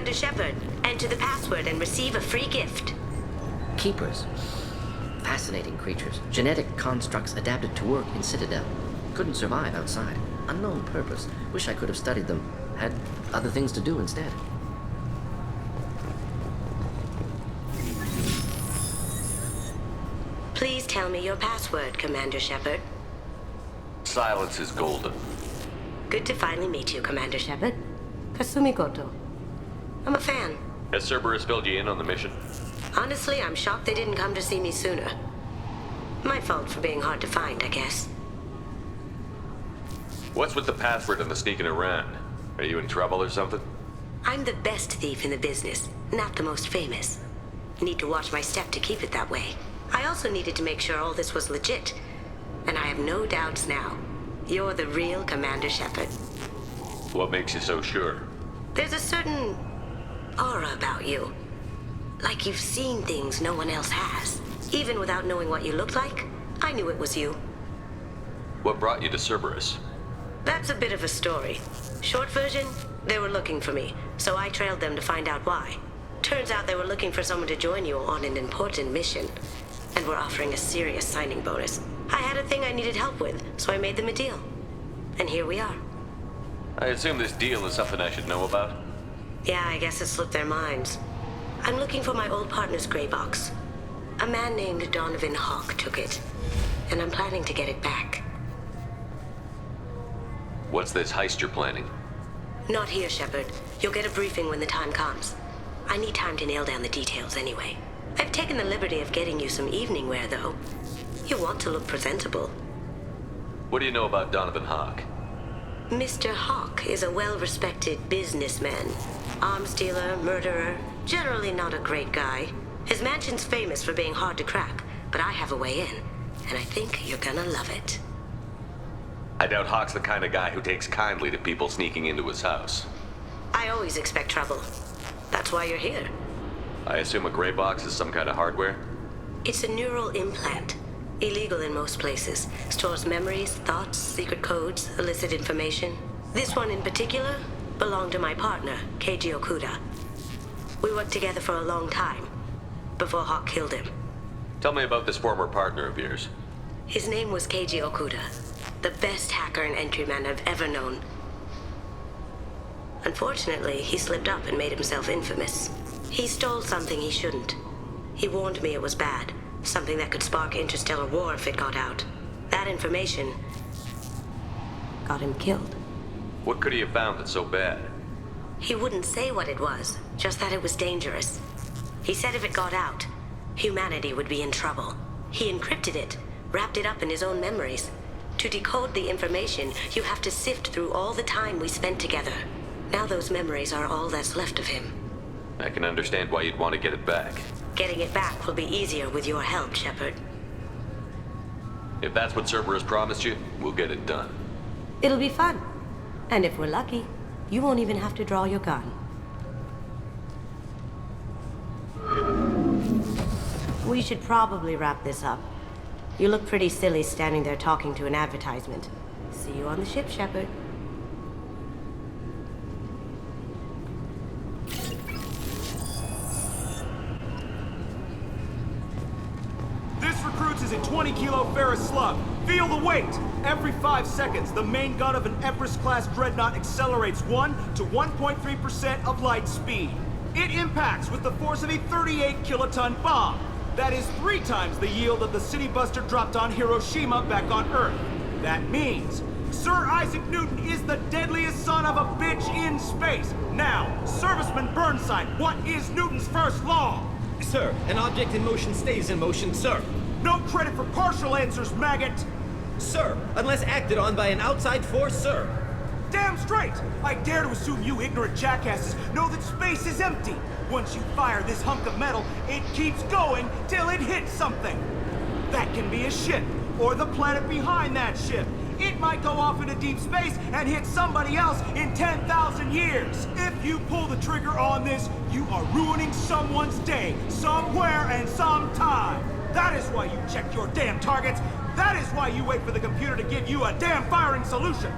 Commander Shepard. Enter the password and receive a free gift. Keepers. Fascinating creatures. Genetic constructs adapted to work in Citadel. Couldn't survive outside. Unknown purpose. Wish I could have studied them. Had other things to do instead. Please tell me your password, Commander Shepard. Silence is golden. Good to finally meet you, Commander Shepard. Kasumi Koto. I'm a fan. Has Cerberus filled you in on the mission? Honestly, I'm shocked they didn't come to see me sooner. My fault for being hard to find, I guess. What's with the password and the sneaking around? Are you in trouble or something? I'm the best thief in the business, not the most famous. Need to watch my step to keep it that way. I also needed to make sure all this was legit. And I have no doubts now. You're the real Commander Shepard. What makes you so sure? There's a certain aura about you. Like you've seen things no one else has. Even without knowing what you looked like, I knew it was you. What brought you to Cerberus? That's a bit of a story. Short version, they were looking for me, so I trailed them to find out why. Turns out they were looking for someone to join you on an important mission, and were offering a serious signing bonus. I had a thing I needed help with, so I made them a deal. And here we are. I assume this deal is something I should know about? Yeah, I guess it slipped their minds. I'm looking for my old partner's gray box. A man named Donovan Hawk took it, and I'm planning to get it back. What's this heist you're planning? Not here, Shepard. You'll get a briefing when the time comes. I need time to nail down the details anyway. I've taken the liberty of getting you some evening wear, though. You want to look presentable. What do you know about Donovan Hawk? Mr. Hawk is a well-respected businessman. Arms dealer, murderer, generally not a great guy. His mansion's famous for being hard to crack, but I have a way in, and I think you're gonna love it. I doubt Hawk's the kind of guy who takes kindly to people sneaking into his house. I always expect trouble. That's why you're here. I assume a gray box is some kind of hardware? It's a neural implant. Illegal in most places. Stores memories, thoughts, secret codes, illicit information. This one in particular belonged to my partner, Keiji Okuda. We worked together for a long time, before Hawk killed him. Tell me about this former partner of yours. His name was Keiji Okuda, the best hacker and entryman I've ever known. Unfortunately, he slipped up and made himself infamous. He stole something he shouldn't. He warned me it was bad, something that could spark interstellar war if it got out. That information got him killed. What could he have found that's so bad? He wouldn't say what it was, just that it was dangerous. He said if it got out, humanity would be in trouble. He encrypted it, wrapped it up in his own memories. To decode the information, you have to sift through all the time we spent together. Now those memories are all that's left of him. I can understand why you'd want to get it back. Getting it back will be easier with your help, Shepard. If that's what Cerberus promised you, we'll get it done. It'll be fun. And if we're lucky, you won't even have to draw your gun. We should probably wrap this up. You look pretty silly standing there talking to an advertisement. See you on the ship, Shepard. This recruits is a 20-kilo ferrous slug. Feel the weight! Every 5 seconds, the main gun of an Everest-class dreadnought accelerates 1 to 1.3% of light speed. It impacts with the force of a 38-kiloton bomb. That is 3 times the yield of the city buster dropped on Hiroshima back on Earth. That means Sir Isaac Newton is the deadliest son of a bitch in space. Now, Serviceman Burnside, what is Newton's first law? Sir, an object in motion stays in motion, sir. No credit for partial answers, maggot! Sir, unless acted on by an outside force, sir. Damn straight! I dare to assume you ignorant jackasses know that space is empty. Once you fire this hunk of metal, it keeps going till it hits something. That can be a ship, or the planet behind that ship. It might go off into deep space and hit somebody else in 10,000 years. If you pull the trigger on this, you are ruining someone's day, somewhere and sometime. That is why you check your damn targets. That is why you wait for the computer to give you a damn firing solution.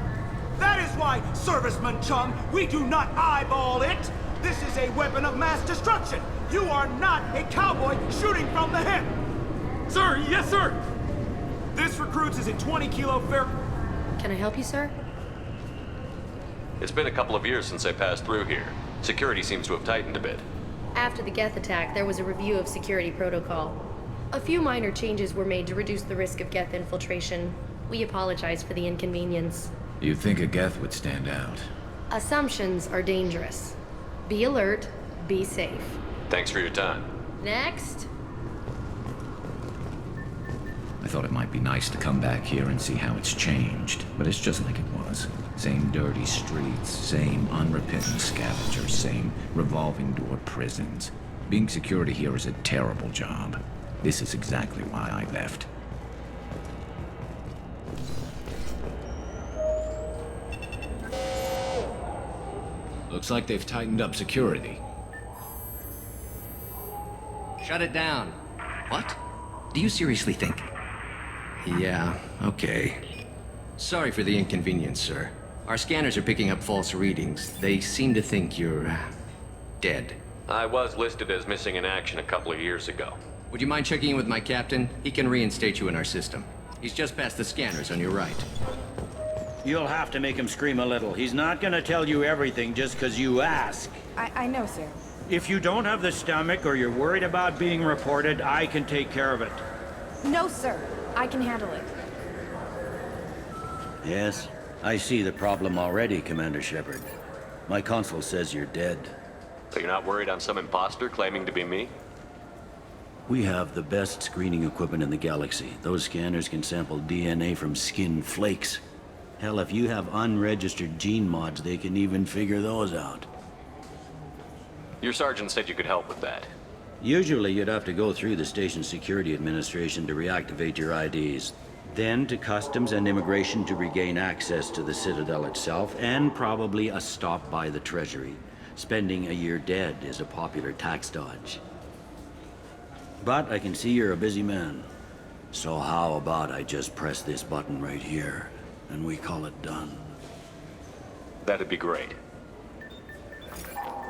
That is why, Serviceman Chum, we do not eyeball it. This is a weapon of mass destruction! You are not a cowboy shooting from the hip! Sir, yes, sir! This recruits is a 20-kilo fair... Can I help you, sir? It's been a couple of years since I passed through here. Security seems to have tightened a bit. After the Geth attack, there was a review of security protocol. A few minor changes were made to reduce the risk of Geth infiltration. We apologize for the inconvenience. You'd think a Geth would stand out. Assumptions are dangerous. Be alert, be safe. Thanks for your time. Next. I thought it might be nice to come back here and see how it's changed, but it's just like it was. Same dirty streets, same unrepentant scavengers, same revolving door prisons. Being security here is a terrible job. This is exactly why I left. Looks like they've tightened up security. Shut it down. What? Do you seriously think? Yeah, okay. Sorry for the inconvenience, sir. Our scanners are picking up false readings. They seem to think you're... dead. I was listed as missing in action a couple of years ago. Would you mind checking in with my captain? He can reinstate you in our system. He's just past the scanners on your right. You'll have to make him scream a little. He's not gonna tell you everything just 'cause you ask. I know, sir. If you don't have the stomach or you're worried about being reported, I can take care of it. No, sir. I can handle it. Yes, I see the problem already, Commander Shepard. My consul says you're dead. So you're not worried I'm some imposter claiming to be me? We have the best screening equipment in the galaxy. Those scanners can sample DNA from skin flakes. Hell, if you have unregistered gene mods, they can even figure those out. Your sergeant said you could help with that. Usually you'd have to go through the station security administration to reactivate your IDs. Then to customs and immigration to regain access to the Citadel itself, and probably a stop by the Treasury. Spending a year dead is a popular tax dodge. But I can see you're a busy man. So how about I just press this button right here, and we call it done? That'd be great.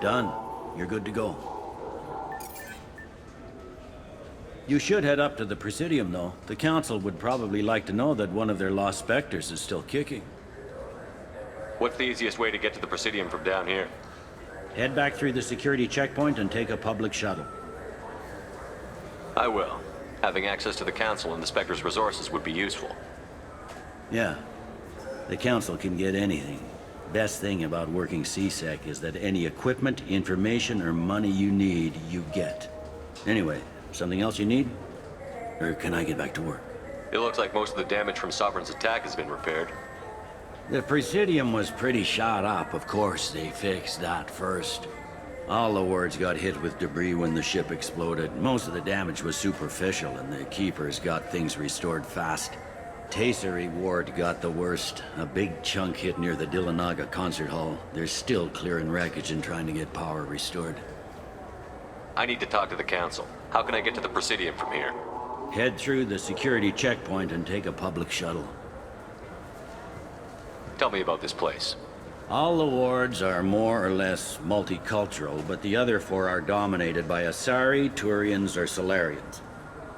Done. You're good to go. You should head up to the Presidium, though. The Council would probably like to know that one of their lost specters is still kicking. What's the easiest way to get to the Presidium from down here? Head back through the security checkpoint and take a public shuttle. I will. Having access to the Council and the Spectre's resources would be useful. Yeah. The Council can get anything. Best thing about working CSEC is that any equipment, information, or money you need, you get. Anyway, something else you need? Or can I get back to work? It looks like most of the damage from Sovereign's attack has been repaired. The Presidium was pretty shot up. Of course, they fixed that first. All the wards got hit with debris when the ship exploded. Most of the damage was superficial, and the Keepers got things restored fast. Tasery Ward got the worst. A big chunk hit near the Dillanaga concert hall. They're still clearing wreckage and trying to get power restored. I need to talk to the Council. How can I get to the Presidium from here? Head through the security checkpoint and take a public shuttle. Tell me about this place. All the wards are more or less multicultural, but the other four are dominated by Asari, Turians, or Solarians.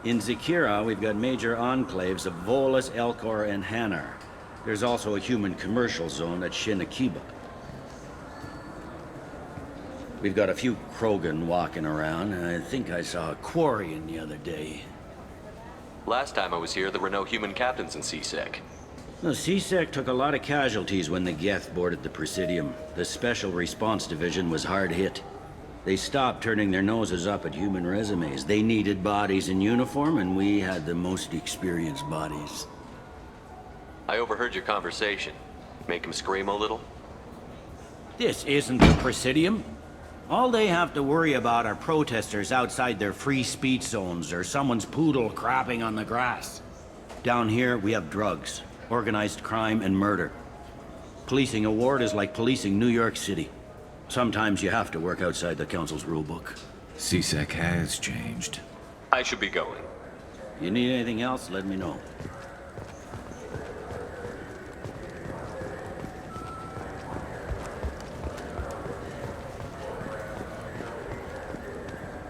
In Zakira, we've got major enclaves of Volus, Elcor, and Hanar. There's also a human commercial zone at Shinakiba. We've got a few Krogan walking around, and I think I saw a Quarian the other day. Last time I was here, there were no human captains in CSEC. The CSEC took a lot of casualties when the Geth boarded the Presidium. The Special Response Division was hard hit. They stopped turning their noses up at human resumes. They needed bodies in uniform, and we had the most experienced bodies. I overheard your conversation. Make him scream a little? This isn't the Presidium. All they have to worry about are protesters outside their free speech zones or someone's poodle crapping on the grass. Down here, we have drugs, organized crime, and murder. Policing a ward is like policing New York City. Sometimes you have to work outside the Council's rulebook. CSEC has changed. I should be going. You need anything else, let me know.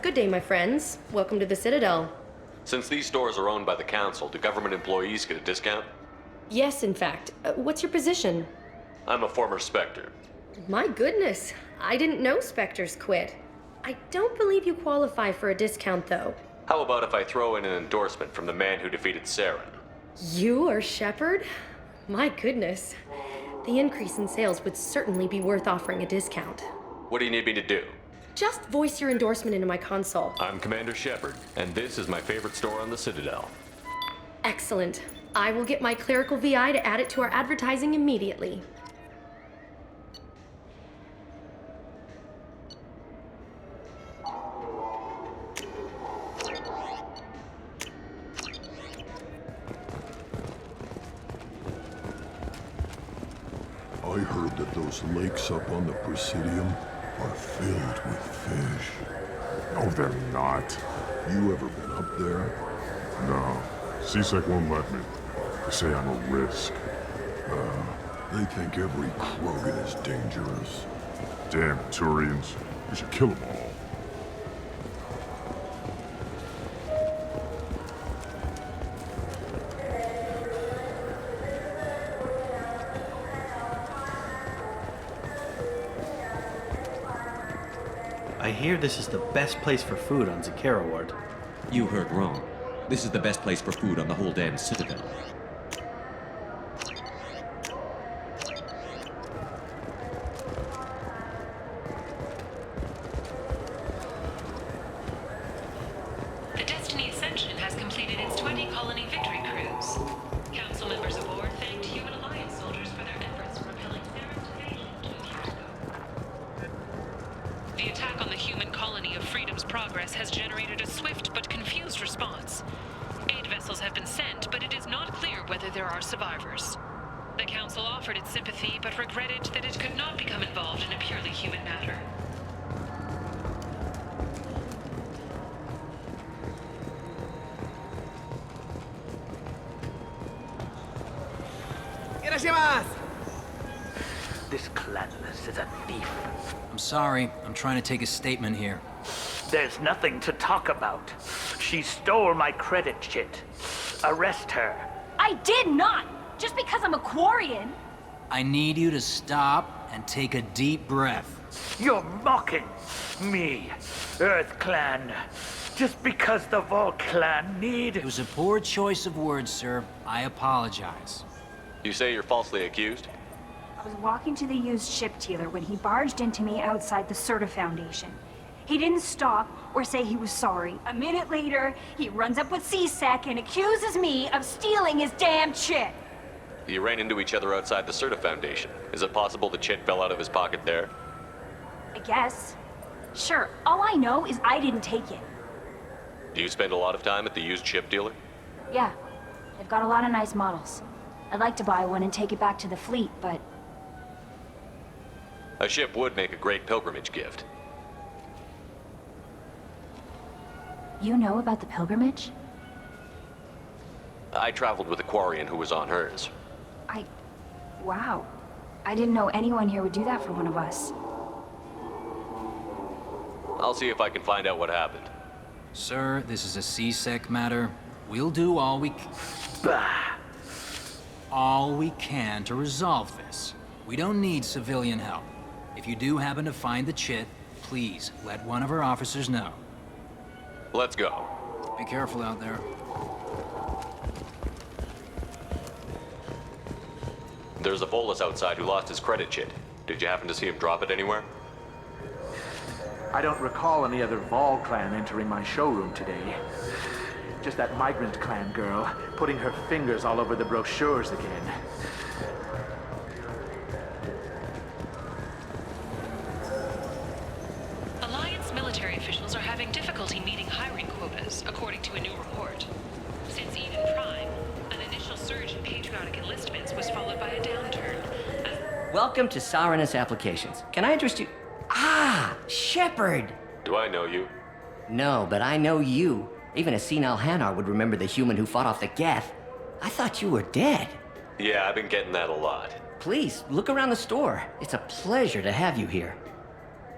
Good day, my friends. Welcome to the Citadel. Since these stores are owned by the council, do government employees get a discount? Yes, in fact. What's your position? I'm a former Spectre. My goodness, I didn't know Spectres quit. I don't believe you qualify for a discount, though. How about if I throw in an endorsement from the man who defeated Saren? You are Shepard? My goodness. The increase in sales would certainly be worth offering a discount. What do you need me to do? Just voice your endorsement into my console. I'm Commander Shepard, and this is my favorite store on the Citadel. Excellent. I will get my clerical VI to add it to our advertising immediately. I heard that those lakes up on the Presidium are filled with fish. No, they're not. You ever been up there? No. CSEC won't let me. They say I'm a risk. They think every Krogan is dangerous. Damn Turians. We should kill them all. I hear this is the best place for food on Zakara Ward. You heard wrong. This is the best place for food on the whole damn Citadel. The Destiny Ascension has completed its 20-colony victory cruise. Council members aboard thanked Human Alliance soldiers for their efforts in repelling Saren's invasion 2 years ago. The attack on the human colony of Freedom's Progress has generated a swift but confused response. Aid vessels have been sent, but it is not clear whether there are survivors. The Council offered its sympathy, but regretted that it could not become involved in a purely human matter. This clanless is a thief. I'm sorry. I'm trying to take a statement here. There's nothing to talk about. She stole my credit chit. Arrest her. I did not! Just because I'm a Quarian! I need you to stop and take a deep breath. You're mocking me, Earth Clan. Just because the Vol Clan need... It was a poor choice of words, sir. I apologize. You say you're falsely accused? I was walking to the used ship dealer when he barged into me outside the Serta Foundation. He didn't stop or say he was sorry. A minute later, he runs up with CSEC and accuses me of stealing his damn chit. You ran into each other outside the Serta Foundation. Is it possible the chit fell out of his pocket there? I guess. Sure, all I know is I didn't take it. Do you spend a lot of time at the used ship dealer? Yeah, they've got a lot of nice models. I'd like to buy one and take it back to the fleet, but... A ship would make a great pilgrimage gift. You know about the pilgrimage? I traveled with a Quarian who was on hers. Wow. I didn't know anyone here would do that for one of us. I'll see if I can find out what happened. Sir, this is a CSEC matter. We'll do all we can to resolve this. We don't need civilian help. If you do happen to find the chit, please let one of our officers know. Let's go. Be careful out there. There's a Volus outside who lost his credit chit. Did you happen to see him drop it anywhere? I don't recall any other Vol Clan entering my showroom today. Just that Migrant Clan girl putting her fingers all over the brochures again. Alliance military officials are having difficulty meeting hiring quotas, according to a new report. Since Eden Prime, an initial surge in patriotic enlistments was followed by a downturn. Welcome to Sarenus Applications. Can I address you? Ah, Shepard! Do I know you? No, but I know you. Even a senile Hanar would remember the human who fought off the Geth. I thought you were dead. Yeah, I've been getting that a lot. Please, look around the store. It's a pleasure to have you here.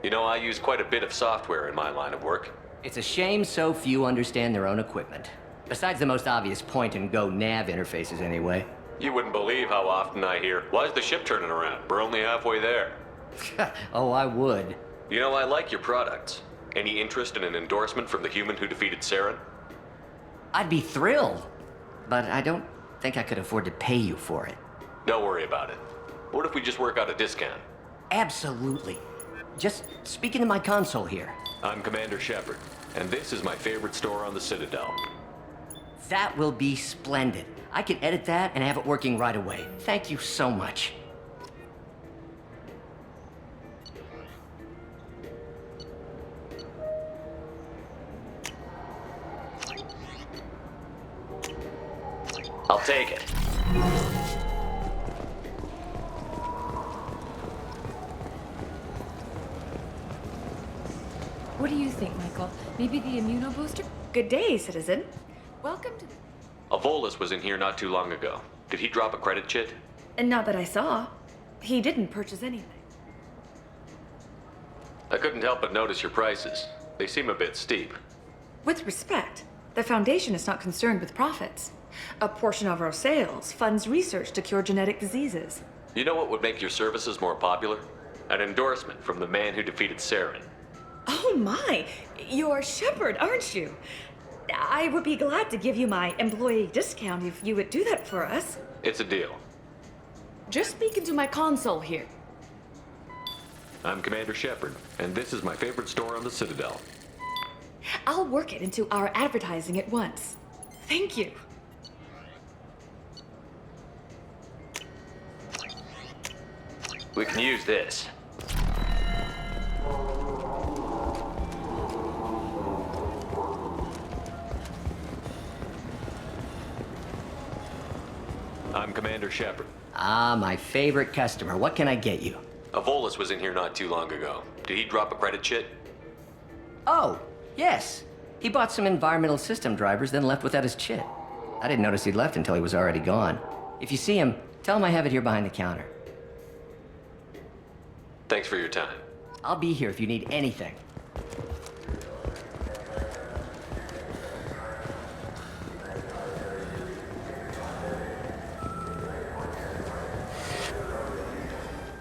You know, I use quite a bit of software in my line of work. It's a shame so few understand their own equipment. Besides the most obvious point-and-go nav interfaces, anyway. You wouldn't believe how often I hear, "Why is the ship turning around? We're only halfway there." Oh, I would. You know, I like your products. Any interest in an endorsement from the human who defeated Saren? I'd be thrilled. But I don't think I could afford to pay you for it. Don't worry about it. What if we just work out a discount? Absolutely. Just speak into my console here. I'm Commander Shepard, and this is my favorite store on the Citadel. That will be splendid. I can edit that and have it working right away. Thank you so much. I'll take it. What do you think, Michael? Maybe the immunobooster? Good day, citizen. Welcome to the... Avolis was in here not too long ago. Did he drop a credit chit? And not that I saw. He didn't purchase anything. I couldn't help but notice your prices. They seem a bit steep. With respect, the Foundation is not concerned with profits. A portion of our sales funds research to cure genetic diseases. You know what would make your services more popular? An endorsement from the man who defeated Saren. Oh my! You're Shepard, aren't you? I would be glad to give you my employee discount if you would do that for us. It's a deal. Just speak into my console here. I'm Commander Shepard, and this is my favorite store on the Citadel. I'll work it into our advertising at once. Thank you. We can use this. I'm Commander Shepard. Ah, my favorite customer. What can I get you? Avolis was in here not too long ago. Did he drop a credit chit? Oh, yes. He bought some environmental system drivers, then left without his chit. I didn't notice he'd left until he was already gone. If you see him, tell him I have it here behind the counter. Thanks for your time. I'll be here if you need anything.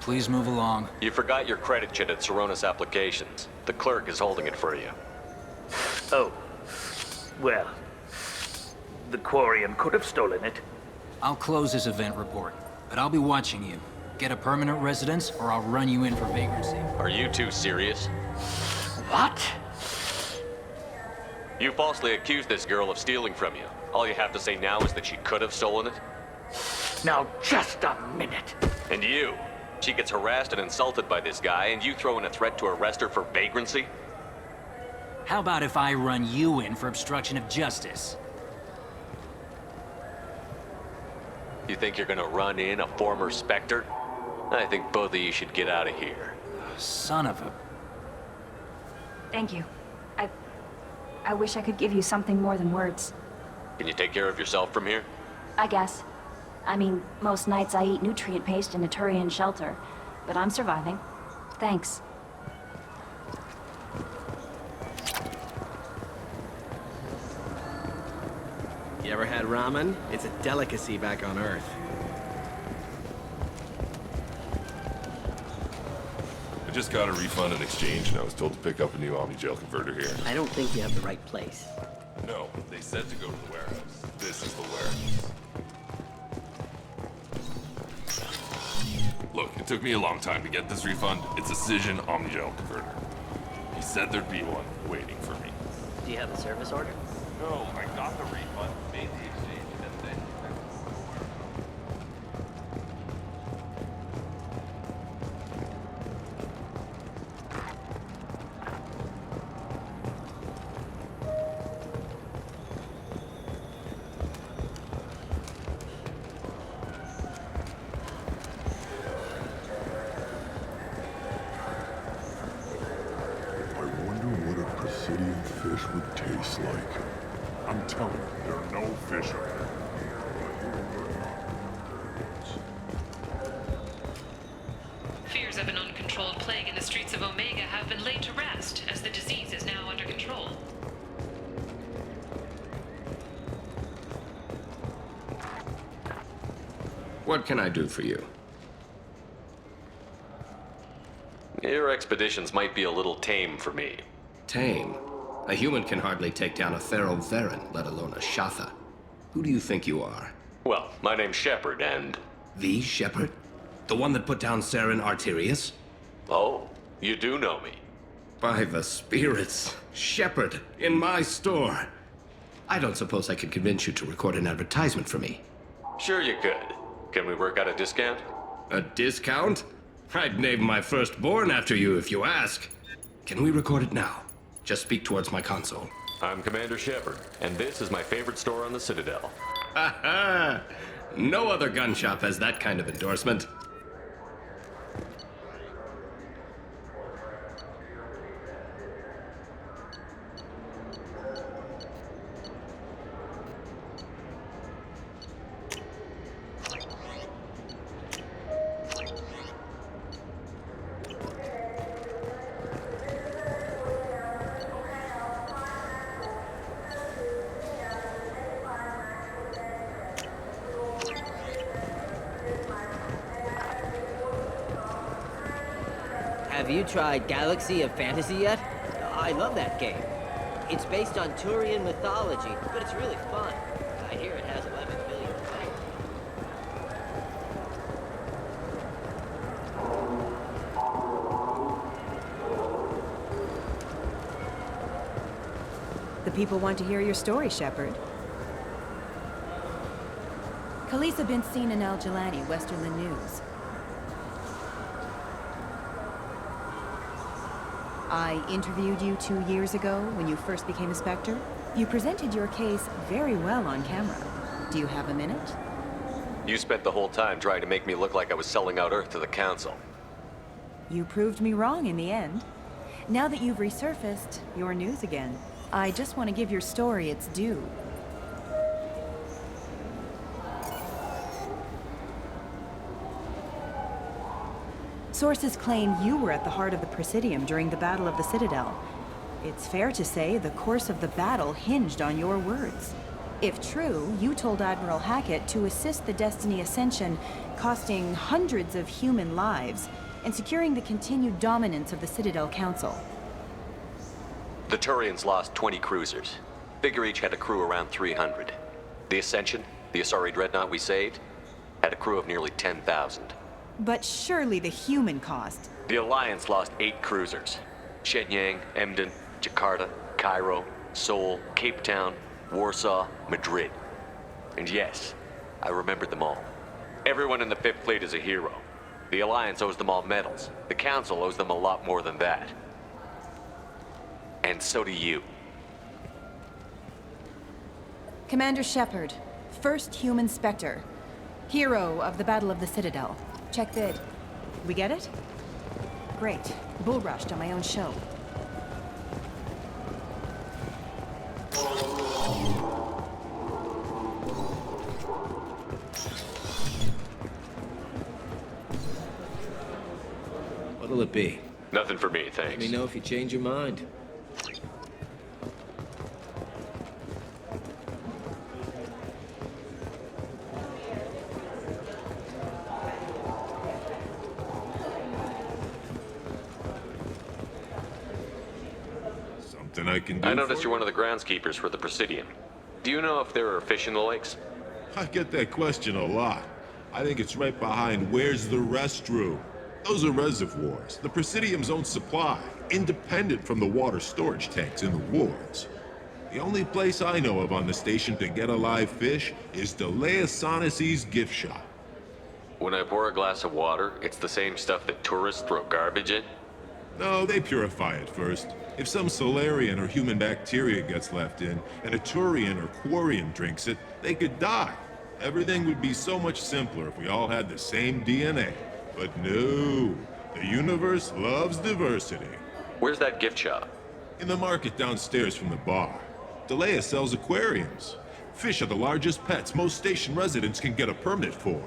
Please move along. You forgot your credit chit at Saronis Applications. The clerk is holding it for you. Oh. Well, the Quarian could have stolen it. I'll close this event report, but I'll be watching you. Get a permanent residence, or I'll run you in for vagrancy. Are you two serious? What? You falsely accused this girl of stealing from you. All you have to say now is that she could have stolen it? Now, just a minute. And you? She gets harassed and insulted by this guy, and you throw in a threat to arrest her for vagrancy? How about if I run you in for obstruction of justice? You think you're gonna run in a former Spectre? I think both of you should get out of here. Son of a... Thank you. I wish I could give you something more than words. Can you take care of yourself from here? I guess. I mean, most nights I eat nutrient paste in a Turian shelter, but I'm surviving. Thanks. You ever had ramen? It's a delicacy back on Earth. I just got a refund and exchange, and I was told to pick up a new Omni-Gel converter here. I don't think you have the right place. No, they said to go to the warehouse. This is the warehouse. Look, it took me a long time to get this refund. It's a Cision Omni-Gel converter. He said there'd be one waiting for me. Do you have a service order? No, I got the refund, made the exchange, and then... Presidium fish would taste like. I'm telling you, there are no fish up there. Fears of an uncontrolled plague in the streets of Omega have been laid to rest, as the disease is now under control. control. What can I do for you? Your expeditions might be a little tame for me. Tame? A human can hardly take down a Pharaoh Varen, let alone a Shatha. Who do you think you are? Well, my name's Shepard, and... The Shepard? The one that put down Saren Arterius? Oh, you do know me. By the spirits, Shepard, in my store. I don't suppose I could convince you to record an advertisement for me. Sure you could. Can we work out a discount? A discount? I'd name my firstborn after you if you ask. Can we record it now? Just speak towards my console. I'm Commander Shepard, and this is my favorite store on the Citadel. Ha ha! No other gun shop has that kind of endorsement. Have you tried Galaxy of Fantasy yet? I love that game. It's based on Turian mythology, but it's really fun. I hear it has 11 billion players. The people want to hear your story, Shepard. Khaleesa bint Sinan al-Jalani, Westerland News. I interviewed you 2 years ago when you first became a Spectre. You presented your case very well on camera. Do you have a minute? You spent the whole time trying to make me look like I was selling out Earth to the Council. You proved me wrong in the end. Now that you've resurfaced, you're news again. I just want to give your story its due. Sources claim you were at the heart of the Presidium during the Battle of the Citadel. It's fair to say the course of the battle hinged on your words. If true, you told Admiral Hackett to assist the Destiny Ascension, costing hundreds of human lives, and securing the continued dominance of the Citadel Council. The Turians lost 20 cruisers. Figure each had a crew around 300. The Ascension, the Asari dreadnought we saved, had a crew of nearly 10,000. But surely the human cost. The Alliance lost 8 cruisers. Shenyang, Emden, Jakarta, Cairo, Seoul, Cape Town, Warsaw, Madrid. And yes, I remembered them all. Everyone in the Fifth Fleet is a hero. The Alliance owes them all medals. The Council owes them a lot more than that. And so do you. Commander Shepard, first human Spectre. Hero of the Battle of the Citadel. Check bid. We get it? Great. Bull rushed on my own show. What'll it be? Nothing for me, thanks. Let me know if you change your mind. I can do. I noticed you're one of the groundskeepers for the Presidium. Do you know if there are fish in the lakes? I get that question a lot. I think it's right behind where's the restroom. Those are reservoirs, the Presidium's own supply, independent from the water storage tanks in the wards. The only place I know of on the station to get a live fish is Delea Sonesi's gift shop. When I pour a glass of water, it's the same stuff that tourists throw garbage in? No, they purify it first. If some Solarian or human bacteria gets left in, and a Turian or Quarian drinks it, they could die. Everything would be so much simpler if we all had the same DNA. But no, the universe loves diversity. Where's that gift shop? In the market downstairs from the bar. Delea sells aquariums. Fish are the largest pets most station residents can get a permit for.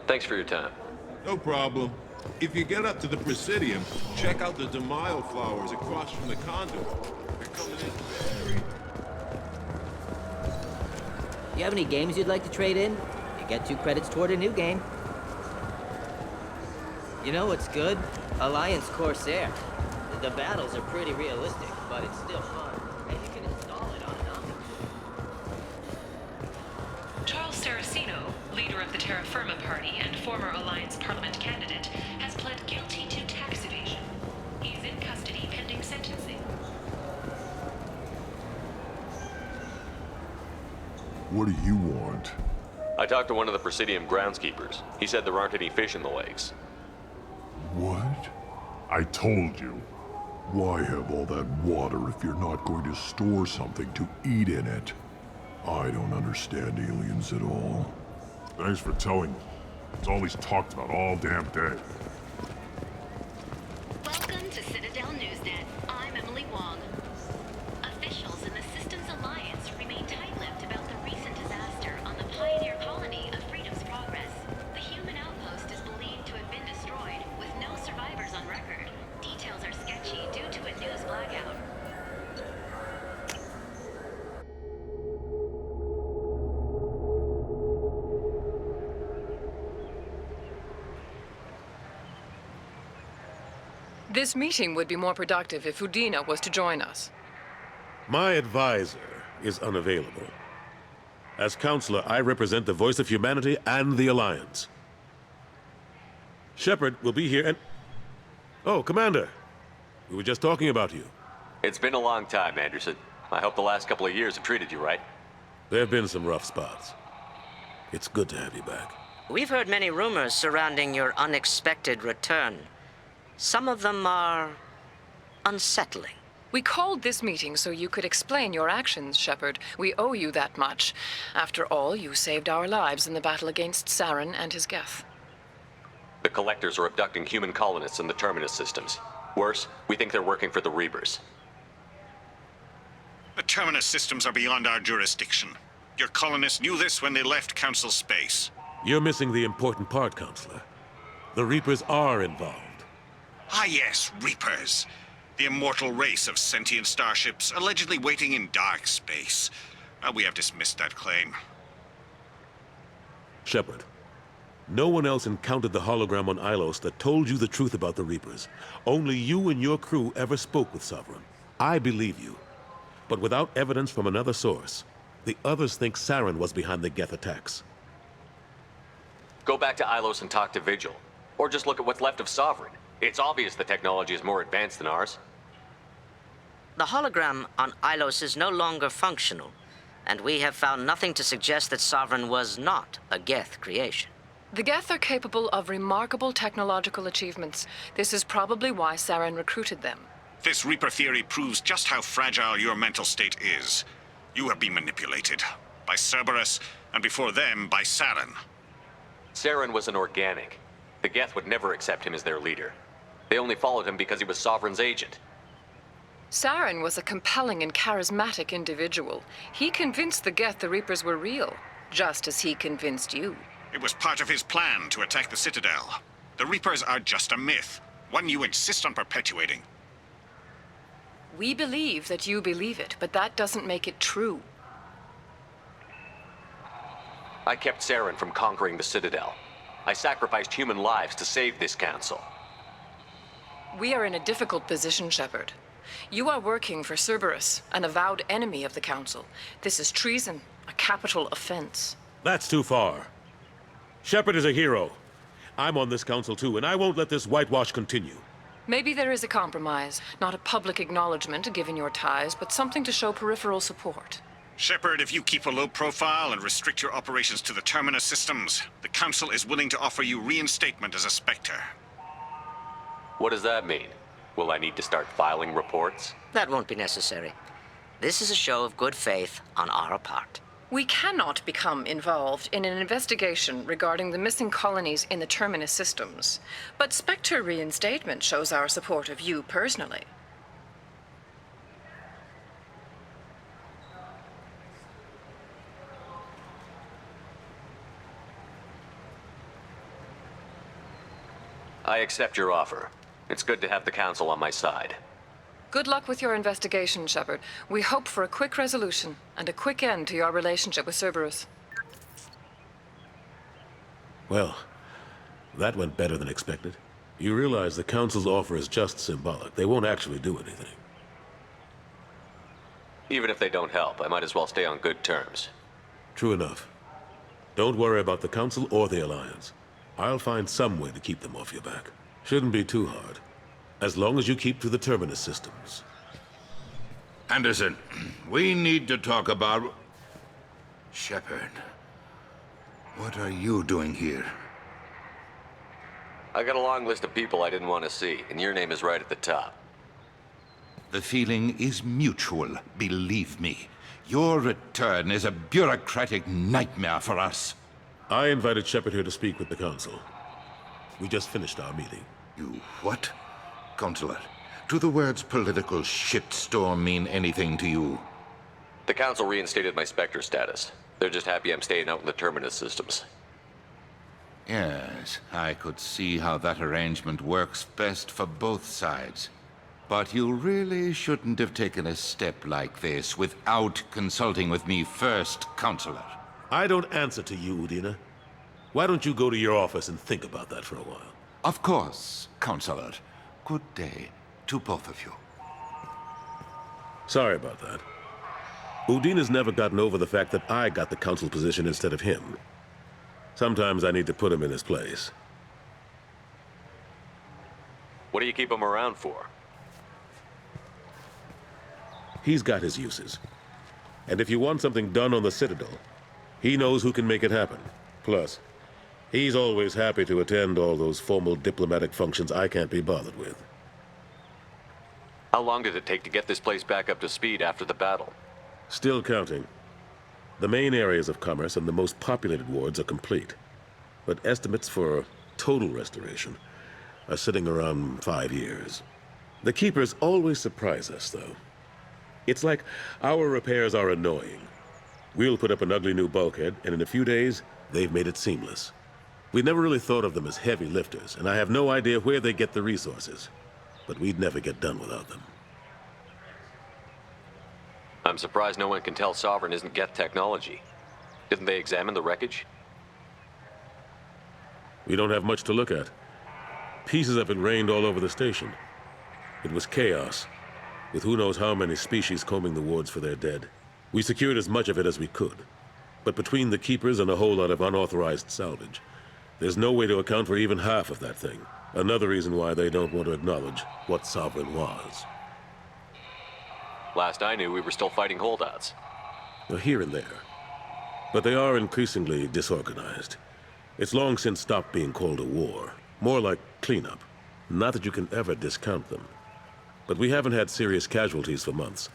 Thanks for your time. No problem. If you get up to the Presidium, check out the DeMaio flowers across from the conduit. You have any games you'd like to trade in? You get 2 credits toward a new game. You know what's good? Alliance Corsair. The battles are pretty realistic, but it's still fun. And you can install it on and off. Charles Saraceno, leader of the Terra Firma Party and former Alliance Parliament candidate, has pled guilty to tax evasion. He's in custody pending sentencing. What do you want? I talked to one of the Presidium groundskeepers. He said there aren't any fish in the lakes. What? I told you. Why have all that water if you're not going to store something to eat in it? I don't understand aliens at all. Thanks for telling me. It's all he's talked about all damn day. Welcome to Citadel Newsnet. I'm Emily Wong. Officials in the Systems Alliance remain tight-lipped about the recent disaster on the pioneer colony of Freedom's Progress. The human outpost is believed to have been destroyed, with no survivors on record. Details are sketchy due to a news blackout. This meeting would be more productive if Udina was to join us. My advisor is unavailable. As counselor, I represent the voice of humanity and the Alliance. Shepard will be here and... Oh, Commander. We were just talking about you. It's been a long time, Anderson. I hope the last couple of years have treated you right. There have been some rough spots. It's good to have you back. We've heard many rumors surrounding your unexpected return. Some of them are unsettling. We called this meeting so you could explain your actions, Shepard. We owe you that much. After all, you saved our lives in the battle against Saren and his Geth. The Collectors are abducting human colonists in the Terminus systems. Worse, we think they're working for the Reapers. The Terminus systems are beyond our jurisdiction. Your colonists knew this when they left Council space. You're missing the important part, Counselor. The Reapers are involved. Ah yes, Reapers. The immortal race of sentient starships allegedly waiting in dark space. We have dismissed that claim. Shepard, no one else encountered the hologram on Ilos that told you the truth about the Reapers. Only you and your crew ever spoke with Sovereign. I believe you. But without evidence from another source, the others think Saren was behind the Geth attacks. Go back to Ilos and talk to Vigil. Or just look at what's left of Sovereign. It's obvious the technology is more advanced than ours. The hologram on Ilos is no longer functional, and we have found nothing to suggest that Sovereign was not a Geth creation. The Geth are capable of remarkable technological achievements. This is probably why Saren recruited them. This Reaper theory proves just how fragile your mental state is. You have been manipulated. By Cerberus, and before them, by Saren. Saren was an organic. The Geth would never accept him as their leader. They only followed him because he was Sovereign's agent. Saren was a compelling and charismatic individual. He convinced the Geth the Reapers were real, just as he convinced you. It was part of his plan to attack the Citadel. The Reapers are just a myth, one you insist on perpetuating. We believe that you believe it, but that doesn't make it true. I kept Saren from conquering the Citadel. I sacrificed human lives to save this council. We are in a difficult position, Shepard. You are working for Cerberus, an avowed enemy of the Council. This is treason, a capital offense. That's too far. Shepard is a hero. I'm on this council too, and I won't let this whitewash continue. Maybe there is a compromise. Not a public acknowledgement given your ties, but something to show peripheral support. Shepard, if you keep a low profile and restrict your operations to the Terminus systems, the Council is willing to offer you reinstatement as a Spectre. What does that mean? Will I need to start filing reports? That won't be necessary. This is a show of good faith on our part. We cannot become involved in an investigation regarding the missing colonies in the Terminus systems, but Spectre reinstatement shows our support of you personally. I accept your offer. It's good to have the Council on my side. Good luck with your investigation, Shepard. We hope for a quick resolution and a quick end to your relationship with Cerberus. Well, that went better than expected. You realize the Council's offer is just symbolic. They won't actually do anything. Even if they don't help, I might as well stay on good terms. True enough. Don't worry about the Council or the Alliance. I'll find some way to keep them off your back. Shouldn't be too hard. As long as you keep to the Terminus systems. Anderson, we need to talk about... Shepard. What are you doing here? I got a long list of people I didn't want to see, and your name is right at the top. The feeling is mutual, believe me. Your return is a bureaucratic nightmare for us. I invited Shepard here to speak with the Council. We just finished our meeting. You what? Counselor, do the words political shitstorm mean anything to you? The Council reinstated my Spectre status. They're just happy I'm staying out in the Terminus systems. Yes, I could see how that arrangement works best for both sides. But you really shouldn't have taken a step like this without consulting with me first, Counselor. I don't answer to you, Udina. Why don't you go to your office and think about that for a while? Of course, Counselor. Good day to both of you. Sorry about that. Udina's never gotten over the fact that I got the Council position instead of him. Sometimes I need to put him in his place. What do you keep him around for? He's got his uses. And if you want something done on the Citadel, he knows who can make it happen. Plus, he's always happy to attend all those formal diplomatic functions I can't be bothered with. How long did it take to get this place back up to speed after the battle? Still counting. The main areas of commerce and the most populated wards are complete. But estimates for total restoration are sitting around 5 years. The Keepers always surprise us, though. It's like our repairs are annoying. We'll put up an ugly new bulkhead, and in a few days, they've made it seamless. We never really thought of them as heavy lifters, and I have no idea where they get the resources. But we'd never get done without them. I'm surprised no one can tell Sovereign isn't Geth technology. Didn't they examine the wreckage? We don't have much to look at. Pieces of it rained all over the station. It was chaos, with who knows how many species combing the wards for their dead. We secured as much of it as we could. But between the Keepers and a whole lot of unauthorized salvage, there's no way to account for even half of that thing. Another reason why they don't want to acknowledge what Sovereign was. Last I knew, we were still fighting holdouts. Here and there. But they are increasingly disorganized. It's long since stopped being called a war. More like cleanup. Not that you can ever discount them. But we haven't had serious casualties for months.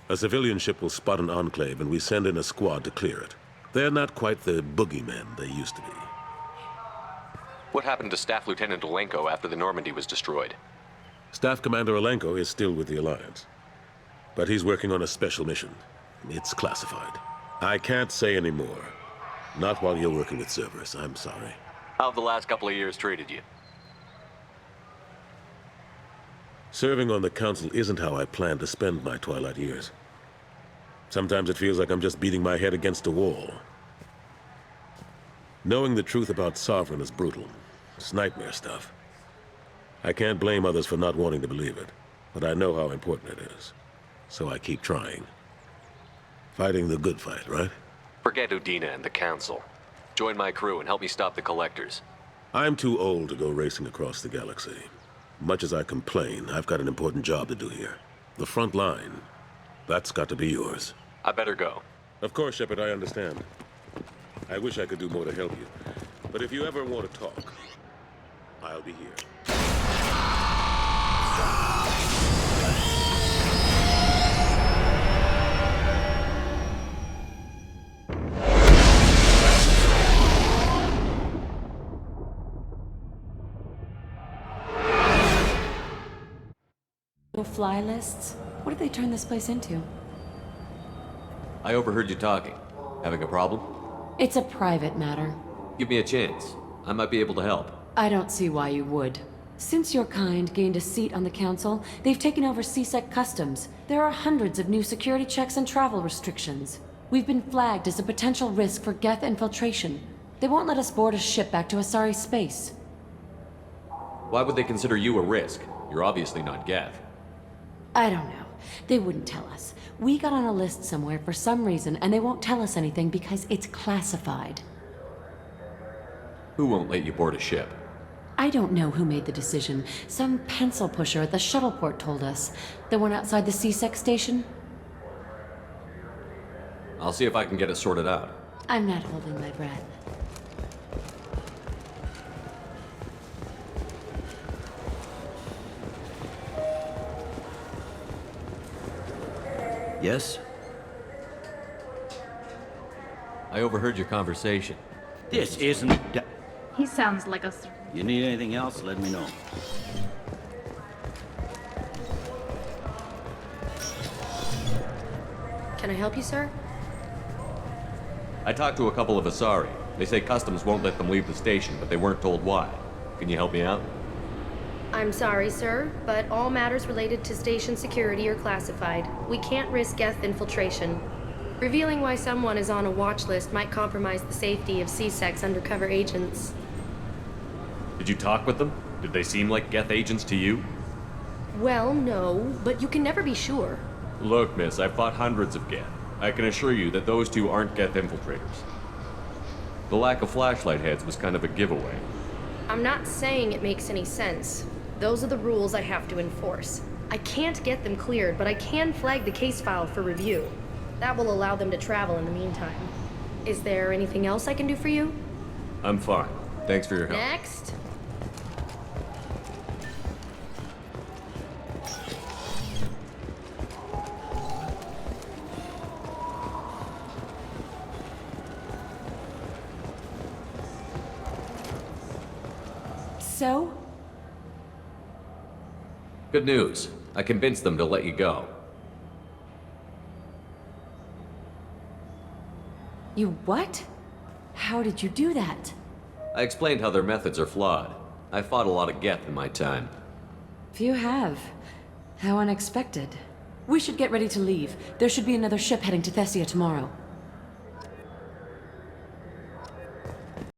A civilian ship will spot an enclave and we send in a squad to clear it. They're not quite the boogeymen they used to be. What happened to Staff Lieutenant Olenko after the Normandy was destroyed? Staff Commander Olenko is still with the Alliance. But he's working on a special mission. It's classified. I can't say any more. Not while you're working with Cerberus, I'm sorry. How have the last couple of years treated you? Serving on the Council isn't how I plan to spend my twilight years. Sometimes it feels like I'm just beating my head against a wall. Knowing the truth about Sovereign is brutal. It's nightmare stuff. I can't blame others for not wanting to believe it, but I know how important it is. So I keep trying. Fighting the good fight, right? Forget Udina and the Council. Join my crew and help me stop the Collectors. I'm too old to go racing across the galaxy. Much as I complain, I've got an important job to do here. The front line. That's got to be yours. I better go. Of course, Shepard, I understand. I wish I could do more to help you. But if you ever want to talk, I'll be here. No fly lists? What did they turn this place into? I overheard you talking. Having a problem? It's a private matter. Give me a chance. I might be able to help. I don't see why you would. Since your kind gained a seat on the council, they've taken over CSEC customs. There are hundreds of new security checks and travel restrictions. We've been flagged as a potential risk for Geth infiltration. They won't let us board a ship back to Asari space. Why would they consider you a risk? You're obviously not Geth. I don't know. They wouldn't tell us. We got on a list somewhere for some reason, and they won't tell us anything because it's classified. Who won't let you board a ship? I don't know who made the decision. Some pencil pusher at the shuttle port told us. The one outside the CSEC station? I'll see if I can get it sorted out. I'm not holding my breath. Yes? I overheard your conversation. This isn't... He sounds like a... You need anything else, let me know. Can I help you, sir? I talked to a couple of Asari. They say customs won't let them leave the station, but they weren't told why. Can you help me out? I'm sorry, sir, but all matters related to station security are classified. We can't risk Geth infiltration. Revealing why someone is on a watch list might compromise the safety of CSEC's undercover agents. Did you talk with them? Did they seem like Geth agents to you? Well, no, but you can never be sure. Look, miss, I've fought hundreds of Geth. I can assure you that those two aren't Geth infiltrators. The lack of flashlight heads was kind of a giveaway. I'm not saying it makes any sense. Those are the rules I have to enforce. I can't get them cleared, but I can flag the case file for review. That will allow them to travel in the meantime. Is there anything else I can do for you? I'm fine. Thanks for your help. Next. So? Good news. I convinced them to let you go. You what? How did you do that? I explained how their methods are flawed. I fought a lot of Geth in my time. Few have. How unexpected. We should get ready to leave. There should be another ship heading to Thessia tomorrow.